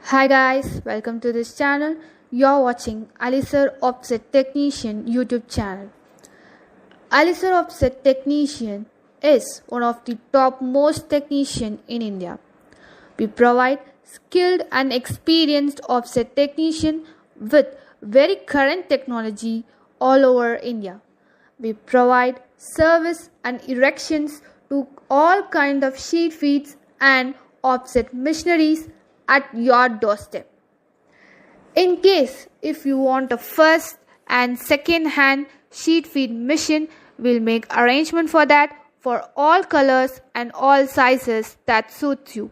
Hi guys, welcome to this channel. You're watching Alisir Offset Technician YouTube channel. Alisir Offset Technician is one of the top most technician in India. We provide skilled and experienced offset technician with very current technology all over India. We provide service and erections to all kind of sheet feeds and offset machineries at your doorstep. In case if you want a first and second hand sheet feed machine, we'll make arrangement for that for all colors and all sizes that suits you.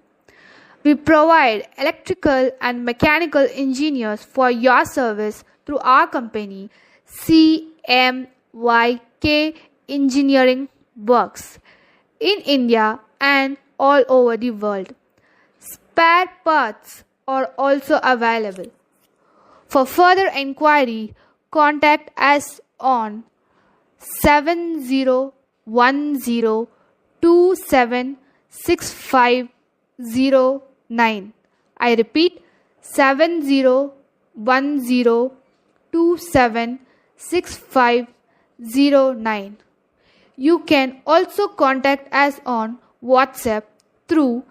We provide electrical and mechanical engineers for your service through our company CMYK Engineering Works in India and all over the world. Spare parts are also available. For further inquiry, contact us on 7010276509. I repeat 7010276509. You can also contact us on WhatsApp through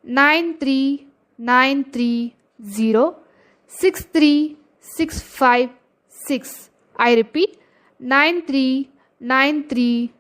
93930 63656. I repeat 9393